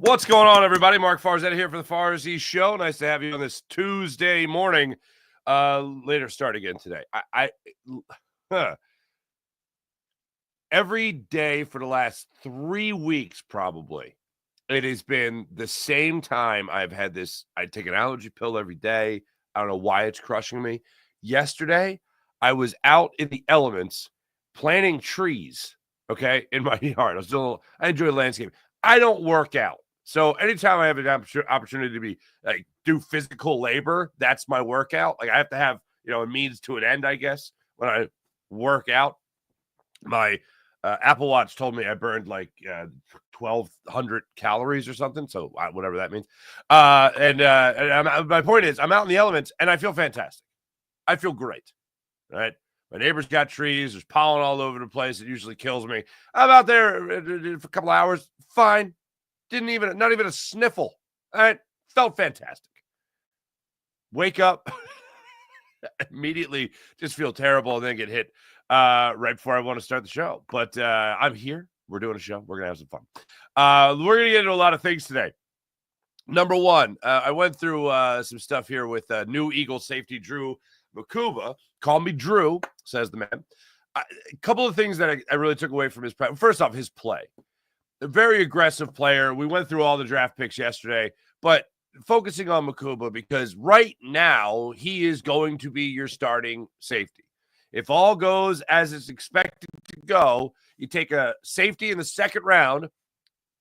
What's going on, everybody? Mark Farzetta here for the Farzy Show. Nice to have you on this Tuesday morning. Later start again today. Every day for the last 3 weeks, probably, it has been the same time I've had this. I take an allergy pill every day. I don't know why it's crushing me. Yesterday, I was out in the elements planting trees, okay, in my yard. I enjoy landscaping. I don't work out. So anytime I have an opportunity to be do physical labor, that's my workout. Like I have to have, a means to an end, I guess, when I work out. My Apple Watch told me I burned like 1,200 calories or something. So whatever that means. My point is I'm out in the elements and I feel fantastic. I feel great. Right. My neighbor's got trees. There's pollen all over the place. It usually kills me. I'm out there for a couple of hours. Fine. Not even a sniffle. All right. Felt fantastic. Wake up. Immediately just feel terrible and then get hit right before I want to start the show. But I'm here. We're doing a show. We're going to have some fun. We're going to get into a lot of things today. Number one, I went through some stuff here with new Eagles safety Drew Mukuba. Call me Drew, says the man. A couple of things that I really took away from his play. First off, his play. A very aggressive player. We went through all the draft picks yesterday, but focusing on Mukuba because right now he is going to be your starting safety. If all goes as it's expected to go, you take a safety in the second round,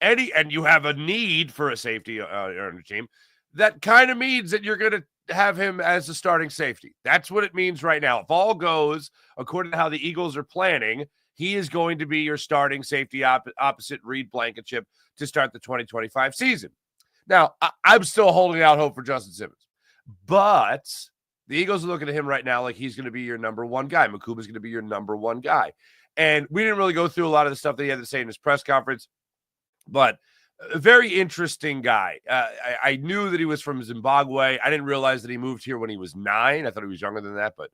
and you have a need for a safety on your team, that kind of means that you're going to have him as the starting safety. That's what it means right now. If all goes according to how the Eagles are planning, he is going to be your starting safety opposite Reed Blankenship to start the 2025 season. Now, I'm still holding out hope for Justin Simmons, but the Eagles are looking at him right now like he's going to be your number one guy. Mukuba's going to be your number one guy. And we didn't really go through a lot of the stuff that he had to say in his press conference, but a very interesting guy. I knew that he was from Zimbabwe. I didn't realize that he moved here when he was 9. I thought he was younger than that, but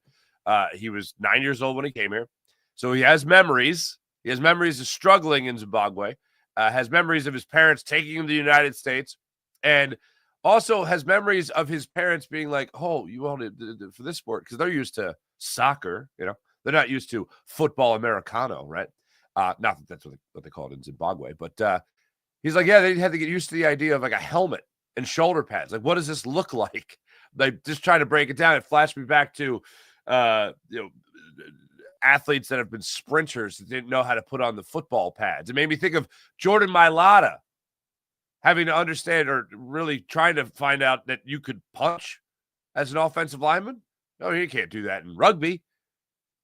he was 9 years old when he came here. So he has memories. He has memories of struggling in Zimbabwe, has memories of his parents taking him to the United States, and also has memories of his parents being like, oh, you wanted for this sport? Because they're used to soccer, They're not used to football Americano, right? Not that that's what they call it in Zimbabwe, but he's like, yeah, they had to get used to the idea of like a helmet and shoulder pads. Like, what does this look like? Like, just trying to break it down. It flashed me back to, athletes that have been sprinters that didn't know how to put on the football pads. It made me think of Jordan Mailata having to understand or really trying to find out that you could punch as an offensive lineman. No, you can't do that in rugby.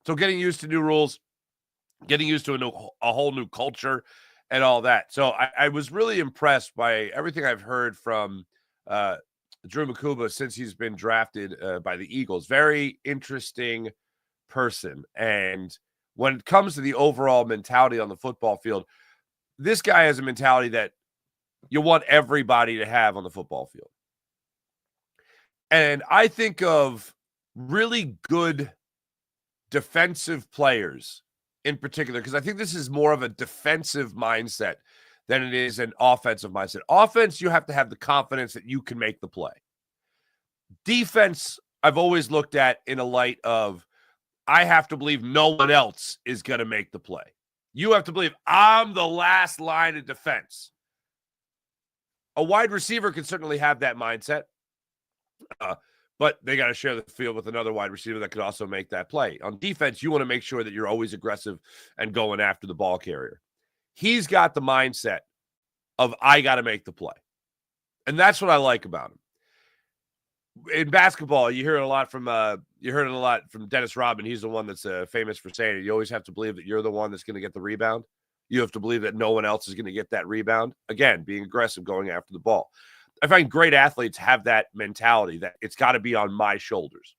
So getting used to new rules, getting used to a whole new culture and all that. So I was really impressed by everything I've heard from Drew Mukuba since he's been drafted by the Eagles. Very interesting person. And when it comes to the overall mentality on the football field, this guy has a mentality that you want everybody to have on the football field. And I think of really good defensive players in particular, because I think this is more of a defensive mindset than it is an offensive mindset. Offense, you have to have the confidence that you can make the play. Defense, I've always looked at in a light of, I have to believe no one else is going to make the play. You have to believe I'm the last line of defense. A wide receiver can certainly have that mindset, but they got to share the field with another wide receiver that could also make that play. On defense, you want to make sure that you're always aggressive and going after the ball carrier. He's got the mindset of, I got to make the play. And that's what I like about him. In basketball, you hear it a lot from Dennis Rodman. He's the one that's famous for saying it. You always have to believe that you're the one that's going to get the rebound. You have to believe that no one else is going to get that rebound. Again, being aggressive, going after the ball. I find great athletes have that mentality that it's got to be on my shoulders.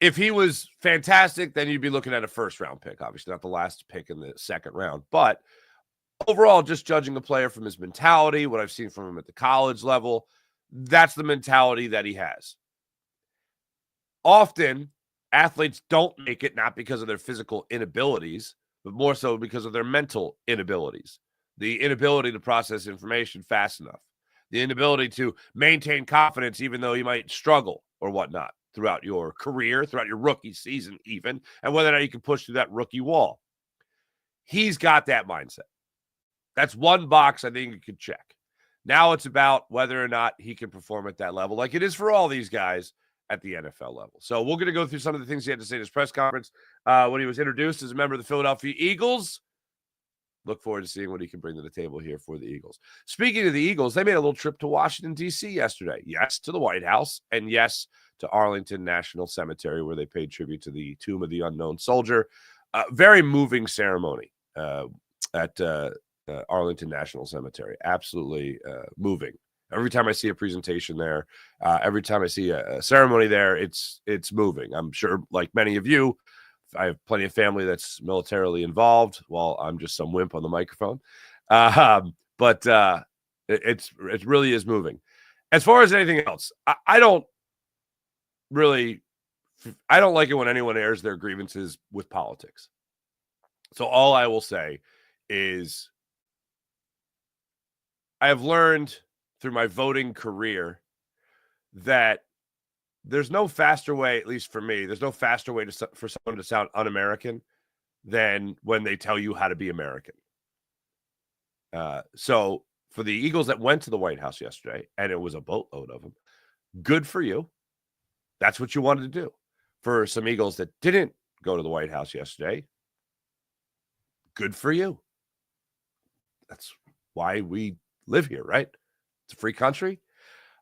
If he was fantastic, then you'd be looking at a first-round pick. Obviously, not the last pick in the second round. But overall, just judging the player from his mentality, what I've seen from him at the college level, that's the mentality that he has. Often, athletes don't make it not because of their physical inabilities, but more so because of their mental inabilities. the inability to process information fast enough, the inability to maintain confidence even though you might struggle or whatnot throughout your career, throughout your rookie season even, and whether or not you can push through that rookie wall. He's got that mindset. That's one box I think you could check. Now it's about whether or not he can perform at that level, like it is for all these guys at the NFL level. So we're going to go through some of the things he had to say at his press conference when he was introduced as a member of the Philadelphia Eagles. Look forward to seeing what he can bring to the table here for the Eagles. Speaking of the Eagles, they made a little trip to Washington, D.C. yesterday. Yes, to the White House, and yes, to Arlington National Cemetery, where they paid tribute to the Tomb of the Unknown Soldier. Very moving ceremony at Arlington National Cemetery. Absolutely moving. Every time I see a presentation there, every time I see a ceremony there, it's moving. I'm sure, like many of you, I have plenty of family that's militarily involved. While I'm just some wimp on the microphone, but it really is moving. As far as anything else, I don't like it when anyone airs their grievances with politics. So all I will say is I have learned through my voting career that there's no faster way, at least for me, there's no faster way for someone to sound un-American than when they tell you how to be American. So for the Eagles that went to the White House yesterday, and it was a boatload of them, good for you. That's what you wanted to do. For some Eagles that didn't go to the White House yesterday, good for you. That's why we live here, right? It's a free country.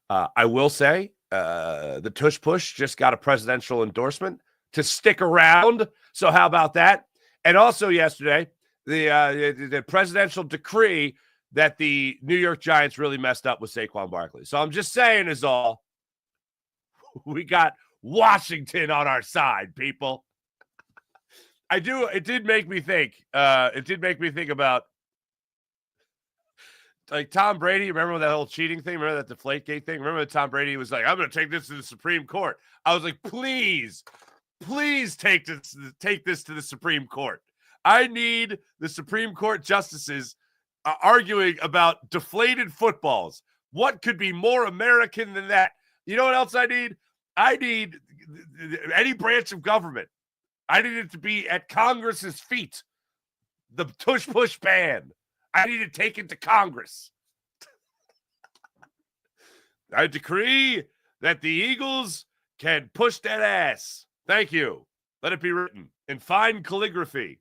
I will say the Tush Push just got a presidential endorsement to stick around. So how about that? And also yesterday, the presidential decree that the New York Giants really messed up with Saquon Barkley. So I'm just saying is all. We got Washington on our side, people. It did make me think. It did make me think about like Tom Brady. Remember that whole cheating thing? Remember that Deflategate thing? Remember that Tom Brady was like, I'm going to take this to the Supreme Court. I was like, please take this to the Supreme Court. I need the Supreme Court justices arguing about deflated footballs. What could be more American than that? You know what else I need? I need any branch of government. I need it to be at Congress's feet. The Tush Push ban. I need to take it to Congress. I decree that the Eagles can push that ass. Thank you. Let it be written in fine calligraphy.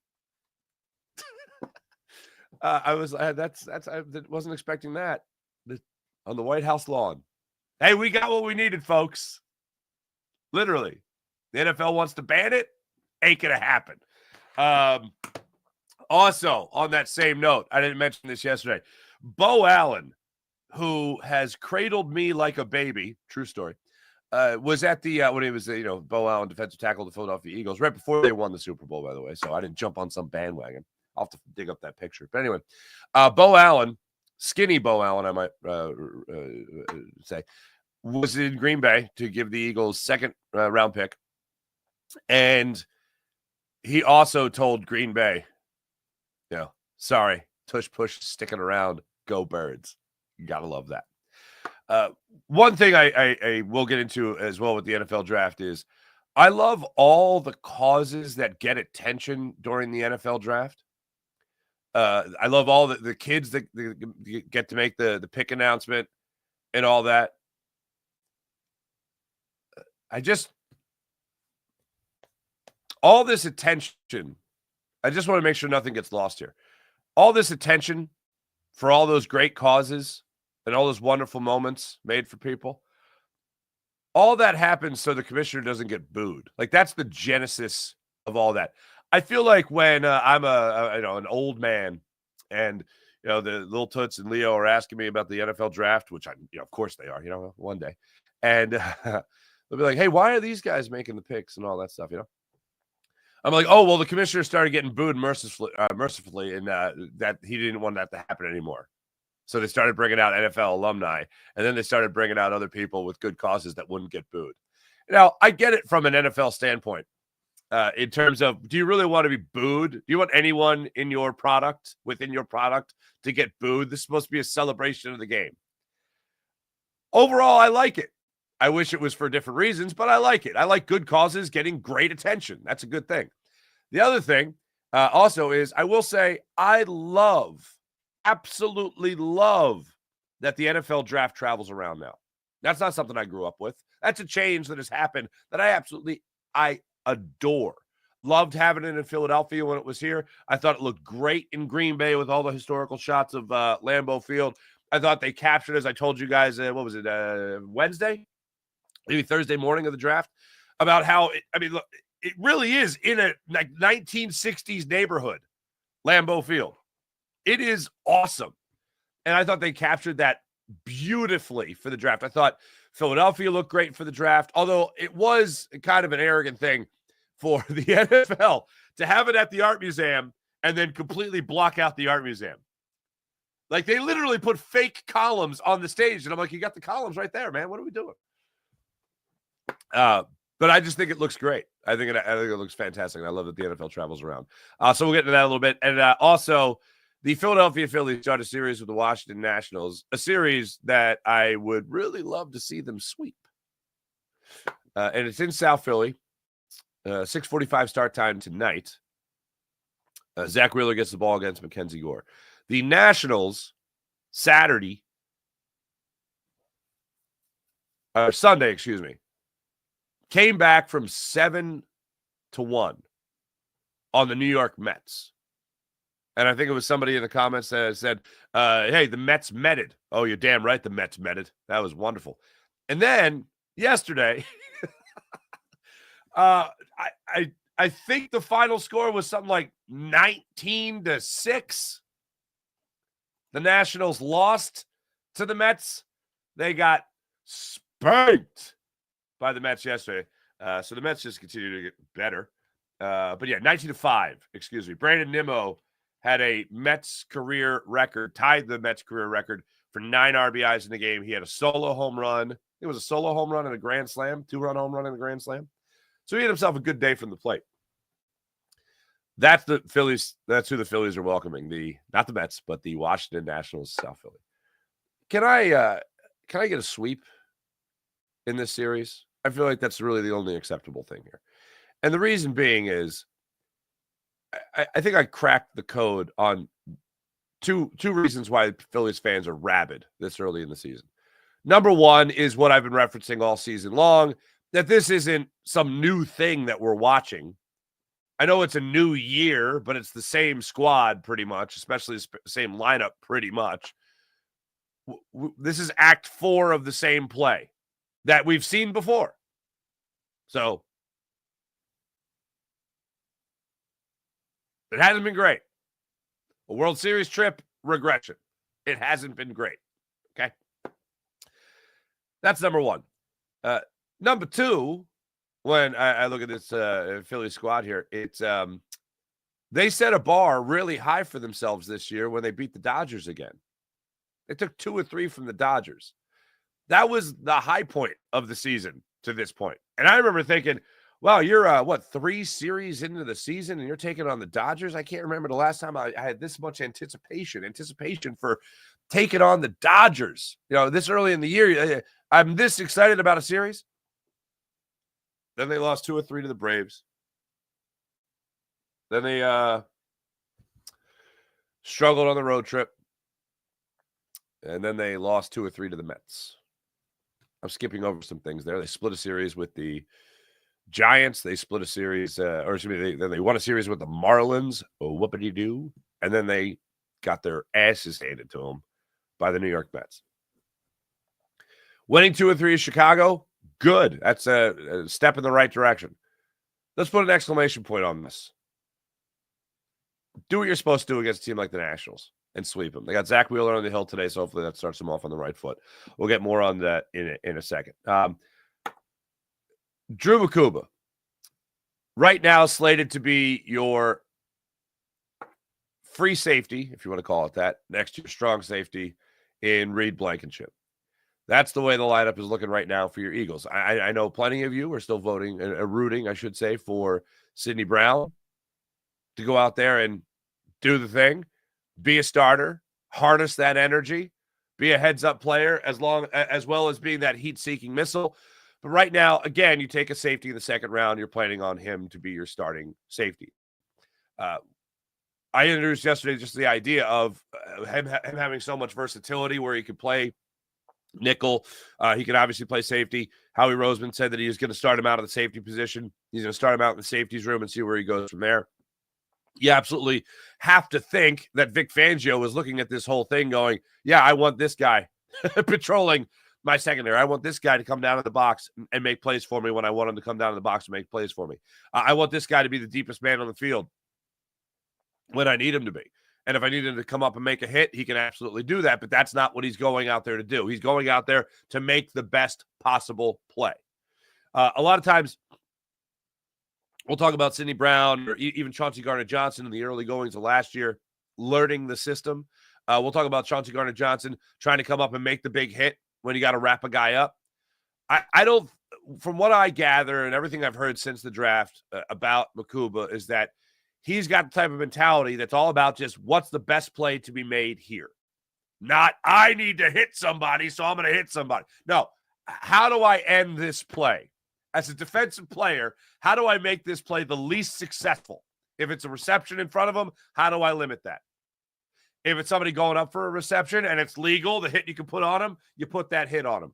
I wasn't expecting that on the White House lawn. Hey, we got what we needed, folks. Literally. The NFL wants to ban it. Ain't gonna happen. Also, on that same note, I didn't mention this yesterday. Bo Allen, who has cradled me like a baby, true story, was at the when he was Bo Allen, defensive tackle of the Philadelphia Eagles, right before they won the Super Bowl, by the way. So I didn't jump on some bandwagon. I'll have to dig up that picture. But anyway, Bo Allen, skinny Bo Allen, I might say, was in Green Bay to give the Eagles second round pick. And he also told Green Bay, sorry, Tush Push sticking around. Go Birds. You got to love that. One thing I will get into as well with the NFL draft is I love all the causes that get attention during the NFL draft. I love all the kids that get to make the pick announcement and all that. All this attention, I just want to make sure nothing gets lost here. All this attention for all those great causes and all those wonderful moments made for people, all that happens so the commissioner doesn't get booed. Like, that's the genesis of all that. I feel like when I'm an old man and the little Toots and Leo are asking me about the NFL draft, which of course they are, one day, and they'll be like, "Hey, why are these guys making the picks and all that stuff?" I'm like, "Oh, well, the commissioner started getting booed mercifully, and that he didn't want that to happen anymore. So they started bringing out NFL alumni, and then they started bringing out other people with good causes that wouldn't get booed." Now, I get it from an NFL standpoint. in terms of, do you really want to be booed? Do you want anyone in your product, within your product, to get booed? This is supposed to be a celebration of the game. Overall, I like it. I wish it was for different reasons, but I like it. I like good causes getting great attention. That's a good thing. The other thing also is, I will say, I absolutely love that the NFL draft travels around now. That's not something I grew up with. That's a change that has happened that I adore. Loved having it in Philadelphia when it was here. I thought it looked great in Green Bay with all the historical shots of Lambeau Field. I thought they captured, as I told you guys, what was it, Wednesday? Maybe Thursday morning of the draft, about how, look, it really is in a 1960s neighborhood, Lambeau Field. It is awesome. And I thought they captured that beautifully for the draft. I thought Philadelphia looked great for the draft, although it was kind of an arrogant thing for the NFL to have it at the Art Museum and then completely block out the Art Museum. Like, they literally put fake columns on the stage, and I'm like, you got the columns right there, man. What are we doing? But I just think it looks great. I think it looks fantastic, and I love that the NFL travels around. So we'll get into that a little bit. And also, the Philadelphia Phillies start a series with the Washington Nationals, a series that I would really love to see them sweep. And it's in South Philly, 6:45 start time tonight. Zach Wheeler gets the ball against Mackenzie Gore. The Nationals, Sunday, came back from 7-1 on the New York Mets. And I think it was somebody in the comments that said, hey, the Mets metted. Oh, you're damn right the Mets metted. That was wonderful. And then yesterday, I think the final score was something like 19-6. The Nationals lost to the Mets. They got spanked by the Mets yesterday. So the Mets just continue to get better. But yeah, 19-5, excuse me. Brandon Nimmo had a Mets career record, tied the Mets career record for 9 RBIs in the game. He had a solo home run. It was a solo home run and a grand slam, 2-run home run and a grand slam. So he had himself a good day from the plate. That's the Phillies. That's who the Phillies are welcoming. Not the Mets, but the Washington Nationals, South Philly. Can I get a sweep in this series? I feel like that's really the only acceptable thing here. And the reason being is I think I cracked the code on two reasons why Phillies fans are rabid this early in the season. Number one is what I've been referencing all season long, that this isn't some new thing that we're watching. I know it's a new year, but it's the same squad pretty much, especially the same lineup pretty much. This is act 4 of the same play that we've seen before. So it hasn't been great. A World Series trip, regression. It hasn't been great. Okay. That's number one. Number two, when I look at this Philly squad here, it's they set a bar really high for themselves this year when they beat the Dodgers again. They took 2 or 3 from the Dodgers. That was the high point of the season to this point. And I remember thinking, wow, you're 3 series into the season and you're taking on the Dodgers? I can't remember the last time I had this much anticipation for taking on the Dodgers. This early in the year, I'm this excited about a series. Then they lost 2 or 3 to the Braves. Then they struggled on the road trip. And then they lost 2 or 3 to the Mets. I'm skipping over some things there. They split a series with the Giants. They split a series, then they won a series with the Marlins. Oh, whoopity-doo. And then they got their asses handed to them by the New York Mets. Winning 2 or 3 in Chicago, good. That's a step in the right direction. Let's put an exclamation point on this. Do what you're supposed to do against a team like the Nationals and sweep them. They got Zach Wheeler on the hill today, so hopefully that starts them off on the right foot. We'll get more on that in a second. Drew Mukuba, right now slated to be your free safety, if you want to call it that, next to your strong safety in Reed Blankenship. That's the way the lineup is looking right now for your Eagles. I know plenty of you are still voting, rooting, I should say, for Sidney Brown to go out there and do the thing, be a starter, harness that energy, be a heads-up player as well as being that heat-seeking missile. But right now, again, you take a safety in the second round, you're planning on him to be your starting safety. I introduced yesterday just the idea of him having so much versatility where he could play nickel. He could obviously play safety. Howie Roseman said that he was going to start him out of the safety position. He's going to start him out in the safeties room and see where he goes from there. You absolutely have to think that Vic Fangio was looking at this whole thing going, yeah, I want this guy patrolling my secondary. I want this guy to come down to the box and make plays for me when I want him to come down to the box and make plays for me. I want this guy to be the deepest man on the field when I need him to be. And if I need him to come up and make a hit, he can absolutely do that. But that's not what he's going out there to do. He's going out there to make the best possible play. A lot of times, we'll talk about Sidney Brown or even Chauncey Gardner-Johnson in the early goings of last year, learning the system. We'll talk about Chauncey Gardner-Johnson trying to come up and make the big hit when you got to wrap a guy up. I don't, from what I gather and everything I've heard since the draft about Mukuba is that he's got the type of mentality that's all about just what's the best play to be made here. Not, I need to hit somebody, so I'm going to hit somebody. No, how do I end this play? As a defensive player, how do I make this play the least successful? If it's a reception in front of him, how do I limit that? If it's somebody going up for a reception and it's legal, the hit you can put on him, you put that hit on him.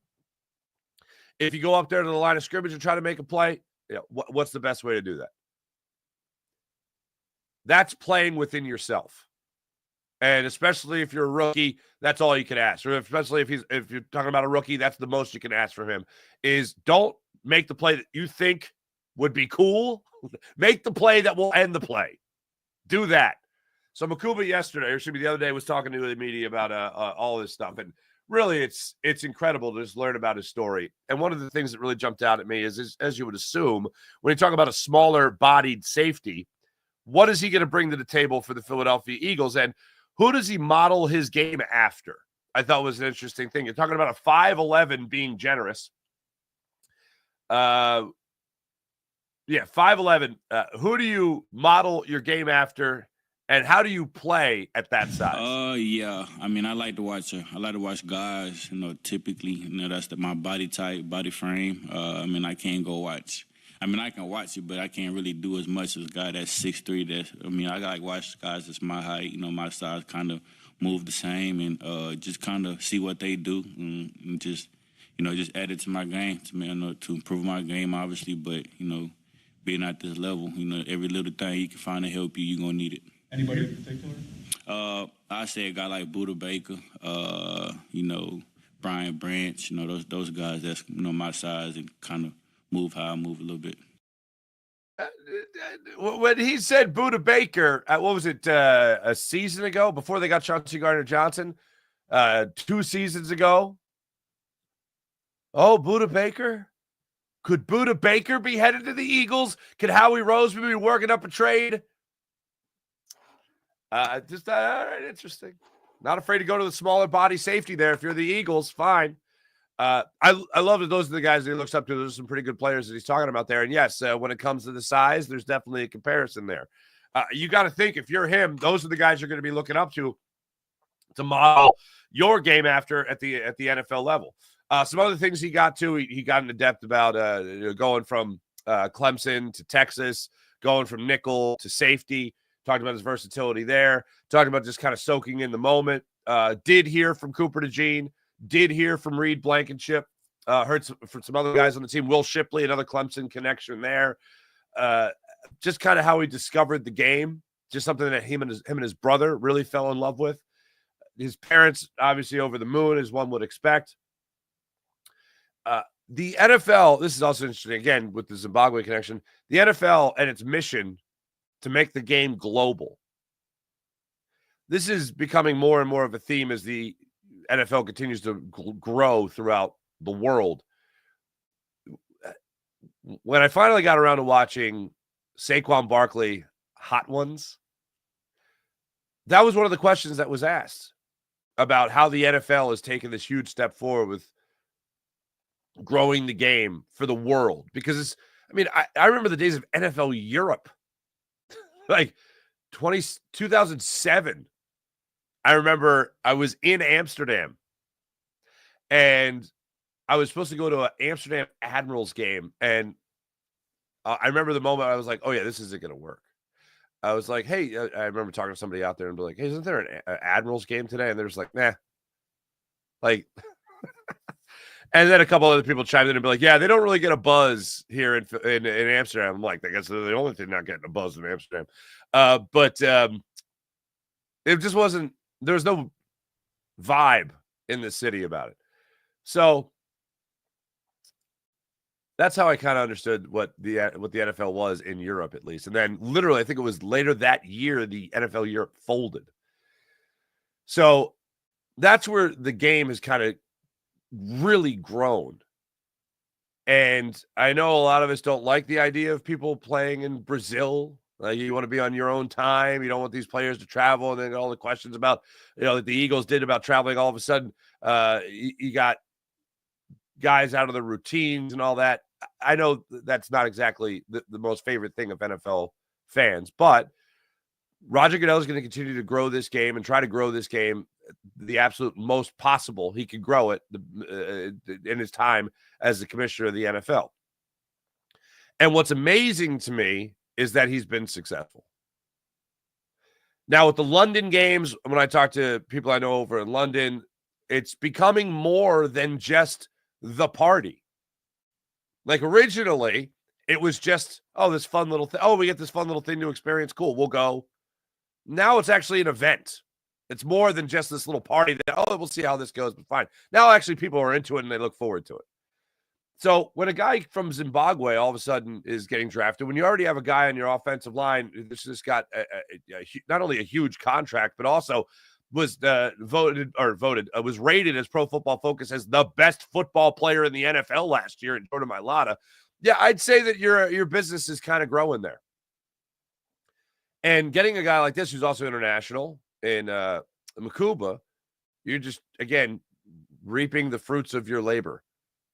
If you go up there to the line of scrimmage and try to make a play, what's the best way to do that? That's playing within yourself. And especially if you're a rookie, that's all you can ask. Or especially if you're talking about a rookie, that's the most you can ask from him is don't make the play that you think would be cool. Make the play that will end the play. Do that. So Mukuba yesterday, or should be the other day, was talking to the media about all this stuff. And really, it's incredible to just learn about his story. And one of the things that really jumped out at me is as you would assume, when you talk about a smaller-bodied safety, what is he going to bring to the table for the Philadelphia Eagles? And who does he model his game after? I thought was an interesting thing. You're talking about a 5'11" being generous. 5'11". Who do you model your game after, and how do you play at that size? Yeah. I mean, I like to watch guys. Typically, that's my body type, body frame. I can't go watch. I can watch it, but I can't really do as much as a guy that's 6'3". I like watch guys that's my height, my size, kind of move the same, and just kind of see what they do, and just add it to my game to improve my game, obviously. But being at this level, every little thing you can find to help you, you're gonna need it. Anybody in particular? I say a guy like Buda Baker, Brian Branch, those guys that's my size and kind of move how I move a little bit. When he said Buda Baker, what was it, a season ago before they got Chauncey Gardner-Johnson? 2 seasons ago? Oh, Buda Baker? Could Buda Baker be headed to the Eagles? Could Howie Roseman be working up a trade? All right, interesting. Not afraid to go to the smaller body safety there if you're the Eagles. Fine. I love that those are the guys that he looks up to. There's some pretty good players that he's talking about there. And yes, when it comes to the size, there's definitely a comparison there. You got to think if you're him, those are the guys you're going to be looking up to model your game after at the NFL level. Some other things he got to, he got into depth about going from Clemson to Texas, going from nickel to safety. Talked about his versatility there. Talked about just kind of soaking in the moment. Did hear from Cooper DeJean. Did hear from Reed Blankenship. Heard from some other guys on the team. Will Shipley, another Clemson connection there. Just kind of how he discovered the game. Just something that him and his brother really fell in love with. His parents, obviously, over the moon, as one would expect. The NFL, this is also interesting, again, with the Zimbabwe connection. The NFL and its mission to make the game global. This is becoming more and more of a theme as the NFL continues to grow throughout the world. When I finally got around to watching Saquon Barkley Hot Ones, that was one of the questions that was asked about how the NFL has taken this huge step forward with growing the game for the world. Because I remember the days of NFL Europe, like 2007. I remember I was in Amsterdam and I was supposed to go to an Amsterdam Admirals game. And I remember the moment I was like, oh, yeah, this isn't going to work. I was like, hey, I remember talking to somebody out there and be like, hey, isn't there an Admirals game today? And they're just like, nah. Like, and then a couple other people chimed in and be like, yeah, they don't really get a buzz here in Amsterdam. I'm like, I guess they're the only thing not getting a buzz in Amsterdam. But it just wasn't, there was no vibe in the city about it. So that's how I kind of understood what the NFL was in Europe, at least. And then literally, I think it was later that year, the NFL Europe folded. So that's where the game has kind of really grown. And I know a lot of us don't like the idea of people playing in Brazil. Like, you want to be on your own time. You don't want these players to travel. And then all the questions about, like the Eagles did about traveling, all of a sudden, you got guys out of the routines and all that. I know that's not exactly the most favorite thing of NFL fans, but Roger Goodell is going to continue to grow this game and try to grow this game the absolute most possible he could grow it in his time as the commissioner of the NFL. And what's amazing to me is that he's been successful. Now, with the London games, when I talk to people I know over in London, it's becoming more than just the party. Like, originally, it was just, this fun little thing. Oh, we get this fun little thing to experience. Cool, we'll go. Now it's actually an event. It's more than just this little party that, we'll see how this goes, but fine. Now, actually, people are into it and they look forward to it. So when a guy from Zimbabwe all of a sudden is getting drafted, when you already have a guy on your offensive line, this just got not only a huge contract, but also was was rated as Pro Football Focus as the best football player in the NFL last year in Jordan Mailata. Yeah, I'd say that your business is kind of growing there. And getting a guy like this who's also international in Mukuba, you're just, again, reaping the fruits of your labor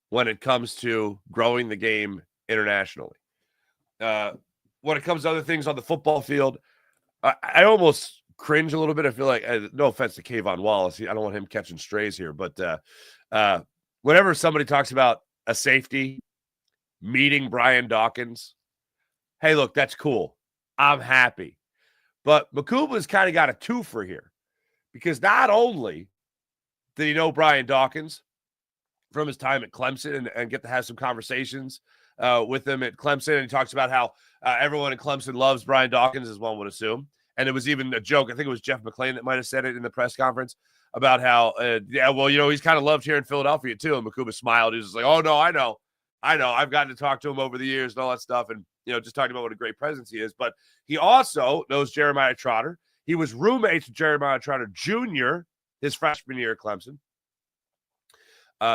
when it comes to growing the game internationally. When it comes to other things on the football field, I almost cringe a little bit. I feel like, no offense to Kayvon Wallace, I don't want him catching strays here, but whenever somebody talks about a safety meeting Brian Dawkins, hey, look, that's cool. I'm happy. But Mukuba's kind of got a twofer here, because not only did he know Brian Dawkins from his time at Clemson and get to have some conversations with him at Clemson, and he talks about how everyone at Clemson loves Brian Dawkins, as one would assume. And it was even a joke. I think it was Jeff McClain that might have said it in the press conference about how, he's kind of loved here in Philadelphia too. And Mukuba smiled. He was just like, oh, no, I know. I've gotten to talk to him over the years and all that stuff. And, just talking about what a great presence he is. But he also knows Jeremiah Trotter. He was roommates with Jeremiah Trotter Jr. his freshman year at Clemson.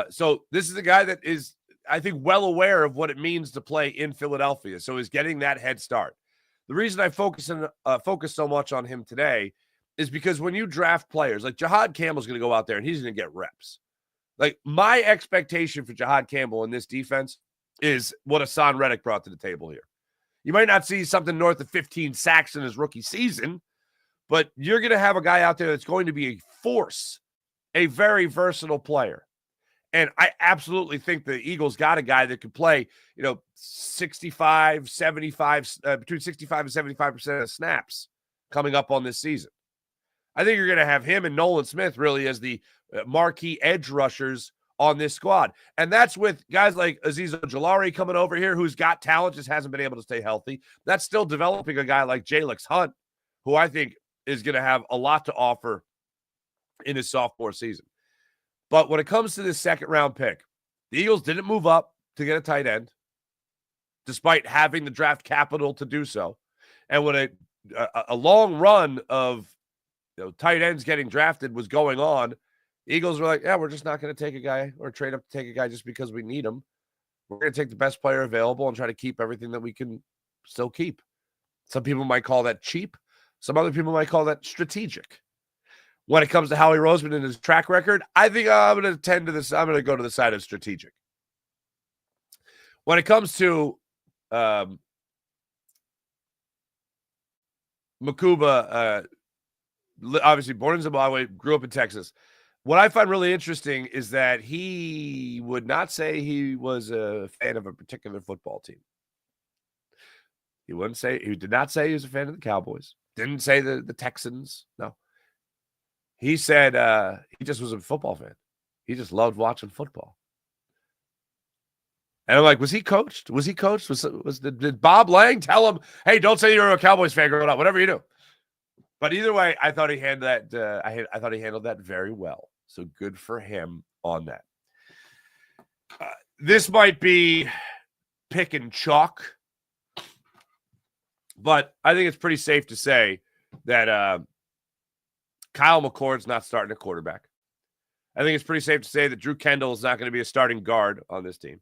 So this is a guy that is, I think, well aware of what it means to play in Philadelphia. So he's getting that head start. The reason I focus so much on him today is because when you draft players, like Jahad Campbell's going to go out there and he's going to get reps. Like, my expectation for Jahad Campbell in this defense is what Hassan Reddick brought to the table here. You might not see something north of 15 sacks in his rookie season, but you're going to have a guy out there that's going to be a force, a very versatile player. And I absolutely think the Eagles got a guy that could play, 65, 75, between 65 and 75% of snaps coming up on this season. I think you're going to have him and Nolan Smith really as the marquee edge rushers on this squad. And that's with guys like Azeez Ojulari coming over here, who's got talent, just hasn't been able to stay healthy. That's still developing a guy like Jalix Hunt, who I think is going to have a lot to offer in his sophomore season. But when it comes to this second-round pick, the Eagles didn't move up to get a tight end, despite having the draft capital to do so. And when a long run of tight ends getting drafted was going on, the Eagles were like, yeah, we're just not going to take a guy or trade up to take a guy just because we need him. We're going to take the best player available and try to keep everything that we can still keep. Some people might call that cheap. Some other people might call that strategic. When it comes to Howie Roseman and his track record, I think I'm going to tend to this. I'm going to go to the side of strategic. when it comes to Mukuba, obviously born in Zimbabwe, grew up in Texas. What I find really interesting is that he would not say he was a fan of a particular football team. He did not say he was a fan of the Cowboys. Didn't say the Texans. No. He said he just was a football fan. He just loved watching football. And I'm like, was he coached? Did Bob Lang tell him, hey, don't say you're a Cowboys fan growing up, whatever you do? But either way, I thought he handled that. I thought he handled that very well. So good for him on that. This might be pick and chalk, but I think it's pretty safe to say that Kyle McCord's not starting a quarterback. I think it's pretty safe to say that Drew Kendall is not going to be a starting guard on this team.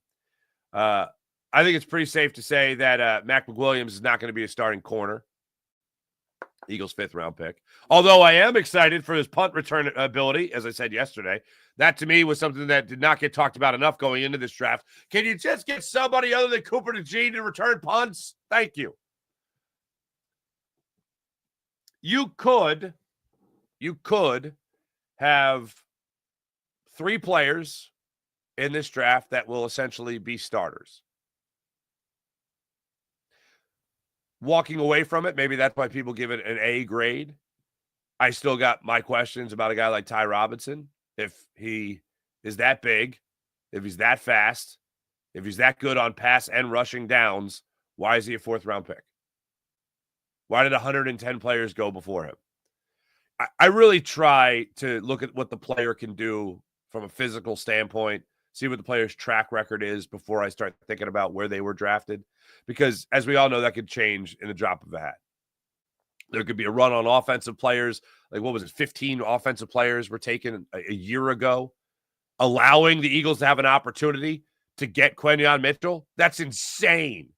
I think it's pretty safe to say that Mac McWilliams is not going to be a starting corner. Eagles' 5th round pick. Although I am excited for his punt return ability, as I said yesterday. That to me was something that did not get talked about enough going into this draft. Can you just get somebody other than Cooper DeJean to return punts? Thank you. You could have 3 players in this draft that will essentially be starters. Walking away from it, maybe that's why people give it an A grade. I still got my questions about a guy like Ty Robinson. If he is that big, if he's that fast, if he's that good on pass and rushing downs, why is he a 4th round pick? Why did 110 players go before him? I really try to look at what the player can do from a physical standpoint, see what the player's track record is before I start thinking about where they were drafted. Because as we all know, that could change in the drop of a hat. There could be a run on offensive players. Like, what was it? 15 offensive players were taken a year ago, allowing the Eagles to have an opportunity to get Quinyon Mitchell. That's insane.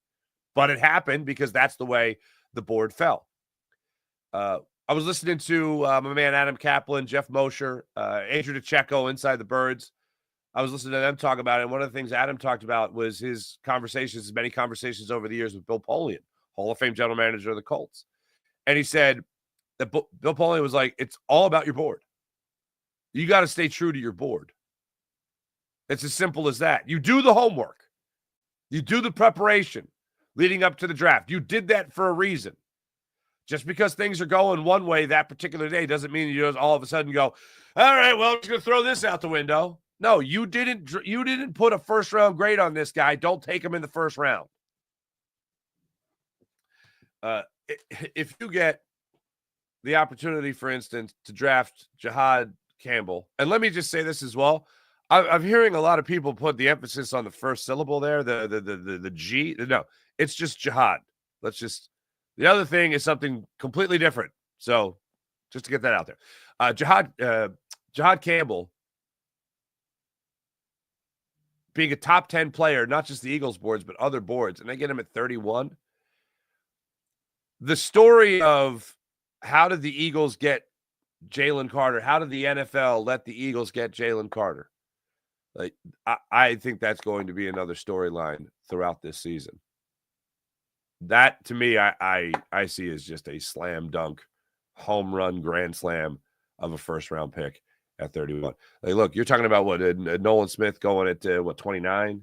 But it happened because that's the way the board fell. I was listening to my man Adam Kaplan, Jeff Mosher, Andrew DeCecco, Inside the Birds. I was listening to them talk about it, and one of the things Adam talked about was his many conversations over the years with Bill Polian, Hall of Fame general manager of the Colts. And he said that Bill Polian was like, it's all about your board. You got to stay true to your board. It's as simple as that. You do the homework. You do the preparation leading up to the draft. You did that for a reason. Just because things are going one way that particular day doesn't mean you just all of a sudden go, all right, well, I'm just going to throw this out the window. No, you didn't put a 1st round grade on this guy. Don't take him in the 1st round. If you get the opportunity, for instance, to draft Jihad Campbell, and let me just say this as well. I'm hearing a lot of people put the emphasis on the first syllable there, the G. No, it's just Jihad. The other thing is something completely different. So just to get that out there. Jihad Campbell being a top 10 player, not just the Eagles boards, but other boards, and they get him at 31. The story of how did the Eagles get Jalen Carter? How did the NFL let the Eagles get Jalen Carter? Like, I think that's going to be another storyline throughout this season. That, to me, I see as just a slam dunk, home run, grand slam of a 1st round pick at 31. Like, look, you're talking about what, Nolan Smith going at 29?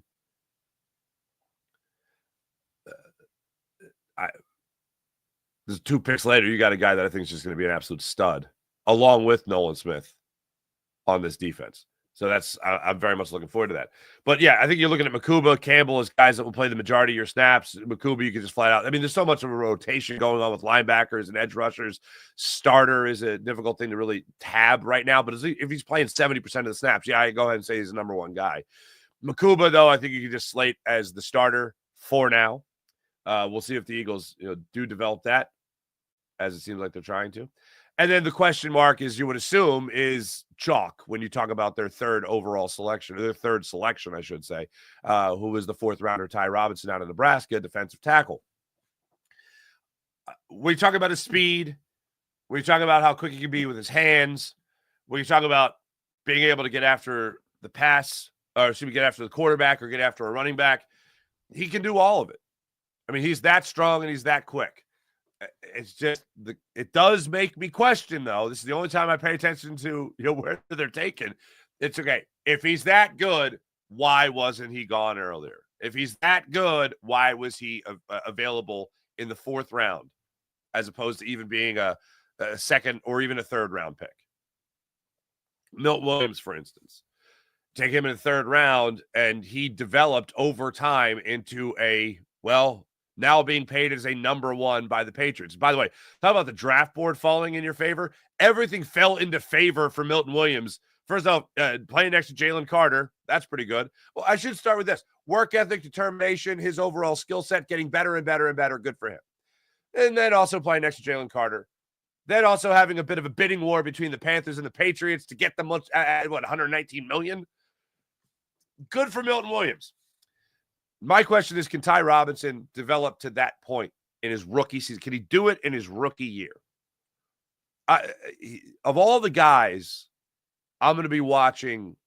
There's 2 picks later, you got a guy that I think is just going to be an absolute stud, along with Nolan Smith on this defense. So I'm very much looking forward to that. But yeah, I think you're looking at Mukuba, Campbell as guys that will play the majority of your snaps. Mukuba, you can just flat out. I mean, there's so much of a rotation going on with linebackers and edge rushers. Starter is a difficult thing to really tab right now. But if he's playing 70% of the snaps, yeah, I go ahead and say he's the number 1 guy. Mukuba, though, I think you can just slate as the starter for now. We'll see if the Eagles do develop that, as it seems like they're trying to. And then the question mark is, you would assume, is chalk when you talk about their 3rd overall selection, or their 3rd selection, I should say, who was the 4th rounder, Ty Robinson out of Nebraska, defensive tackle. We talk about his speed. We talk about how quick he can be with his hands. We talk about being able to get after the pass, or get after the quarterback or get after a running back. he can do all of it. I mean, he's that strong and he's that quick. It's just it does make me question, though. This is the only time I pay attention to where they're taken. It's okay. If he's that good, why wasn't he gone earlier? If he's that good, why was he available in the 4th round as opposed to even being a second or even a 3rd round pick? Milt Williams, for instance. Take him in the 3rd round, and he developed over time into now being paid as a number 1 by the Patriots. By the way, talk about the draft board falling in your favor. Everything fell into favor for Milton Williams. First off, playing next to Jalen Carter, that's pretty good. Well, I should start with this. Work ethic, determination, his overall skill set getting better and better and better. Good for him. And then also playing next to Jalen Carter. Then also having a bit of a bidding war between the Panthers and the Patriots to get them at $119 million. Good for Milton Williams. My question is, can Ty Robinson develop to that point in his rookie season? Can he do it in his rookie year? Of all the guys I'm going to be watching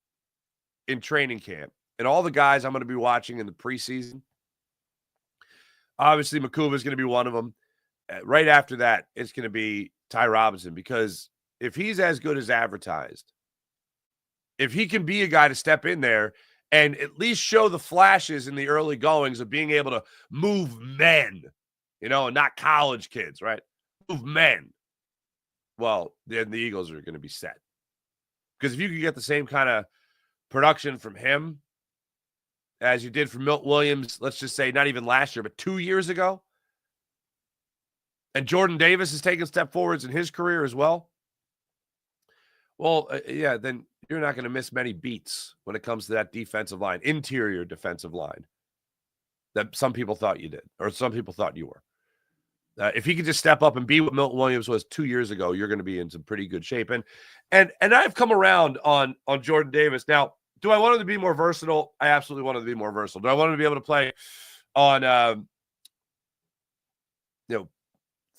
in training camp and all the guys I'm going to be watching in the preseason, obviously Mukuba is going to be one of them. Right after that, it's going to be Ty Robinson, because if he's as good as advertised, if he can be a guy to step in there and at least show the flashes in the early goings of being able to move men, and not college kids, right? Move men. Well, then the Eagles are going to be set. Because if you could get the same kind of production from him as you did from Milt Williams, let's just say not even last year, but 2 years ago, and Jordan Davis is taking step forwards in his career as well, then you're not going to miss many beats when it comes to that defensive line, interior defensive line, that some people thought you did, or some people thought you were. If he could just step up and be what Milton Williams was 2 years ago, you're going to be in some pretty good shape. And I've come around on Jordan Davis. Now, do I want him to be more versatile? I absolutely want him to be more versatile. Do I want him to be able to play on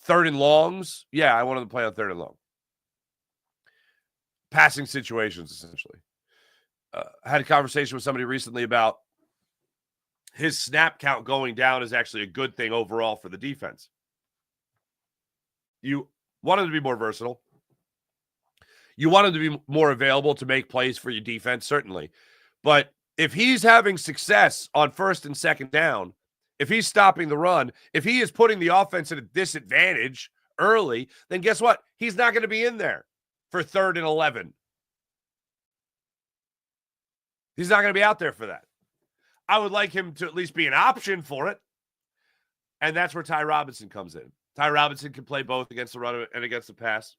3rd and longs? Yeah, I want him to play on 3rd and long. Passing situations, essentially. I had a conversation with somebody recently about his snap count going down is actually a good thing overall for the defense. You want him to be more versatile. You want him to be more available to make plays for your defense, certainly. But if he's having success on 1st and 2nd down, if he's stopping the run, if he is putting the offense at a disadvantage early, then guess what? He's not going to be in there for 3rd and 11. He's not going to be out there for that. I would like him to at least be an option for it. And that's where Ty Robinson comes in. Ty Robinson can play both against the run and against the pass.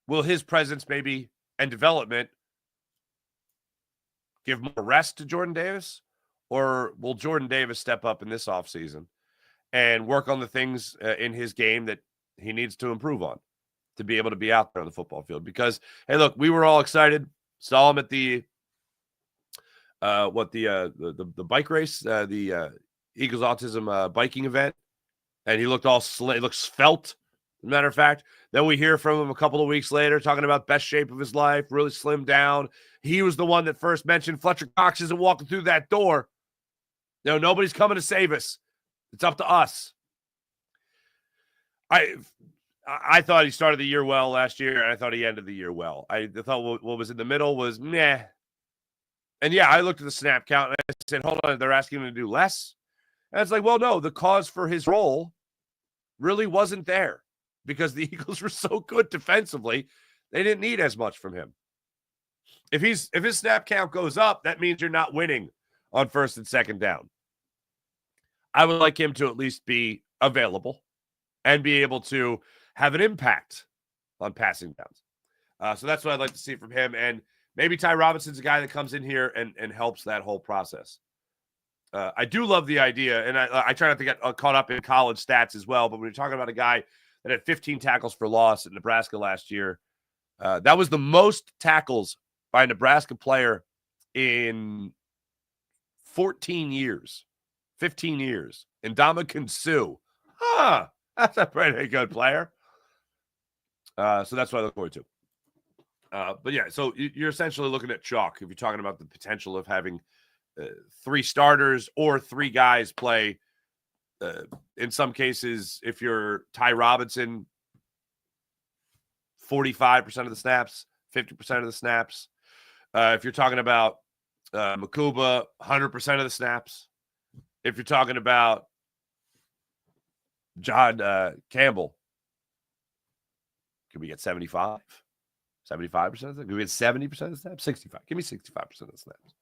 Will his presence maybe and development give more rest to Jordan Davis? Or will Jordan Davis step up in this offseason and work on the things in his game that he needs to improve on to be able to be out there on the football field? Because, hey, look, we were all excited. Saw him at the bike race, the Eagles Autism biking event, and he looked all he looked svelte, as a matter of fact. Then we hear from him a couple of weeks later talking about best shape of his life, really slimmed down. He was the one that first mentioned Fletcher Cox isn't walking through that door. Nobody's coming to save us. It's up to us. I thought he started the year well last year, and I thought he ended the year well. I thought what was in the middle was meh. And yeah, I looked at the snap count and I said, hold on, they're asking him to do less? And it's like, well, no, the cause for his role really wasn't there because the Eagles were so good defensively, they didn't need as much from him. If his snap count goes up, that means you're not winning on 1st and 2nd down. I would like him to at least be available and be able to have an impact on passing downs. So that's what I'd like to see from him. And maybe Ty Robinson's a guy that comes in here and helps that whole process. I do love the idea, and I try not to get caught up in college stats as well, but when you're talking about a guy that had 15 tackles for loss at Nebraska last year, that was the most tackles by a Nebraska player in 15 years. Ndamukong Suh. That's a pretty good player. So that's what I look forward to. But yeah, so you're essentially looking at chalk if you're talking about the potential of having 3 starters or 3 guys play. In some cases, if you're Ty Robinson, 45% of the snaps, 50% of the snaps. If you're talking about Mukuba, 100% of the snaps. If you're talking about John Campbell, can we get 75? 75% of the Can we get 70% of the snaps? 65. Give me 65% of the snaps.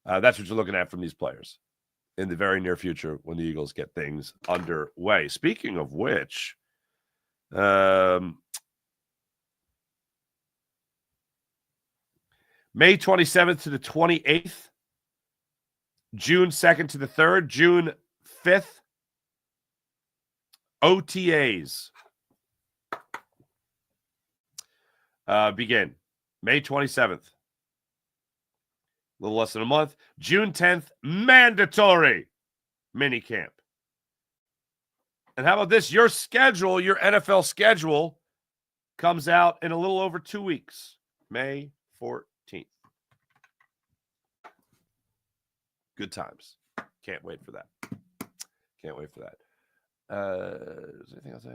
That's what you're looking at from these players in the very near future when the Eagles get things underway. Speaking of which, May 27th to the 28th, June 2nd to the 3rd, June 5th, OTAs begin May 27th. A little less than a month. June 10th, mandatory mini camp. And how about this? Your schedule, your NFL schedule, comes out in a little over 2 weeks, May 14th. Good times. Can't wait for that. Can't wait for that. Is there anything else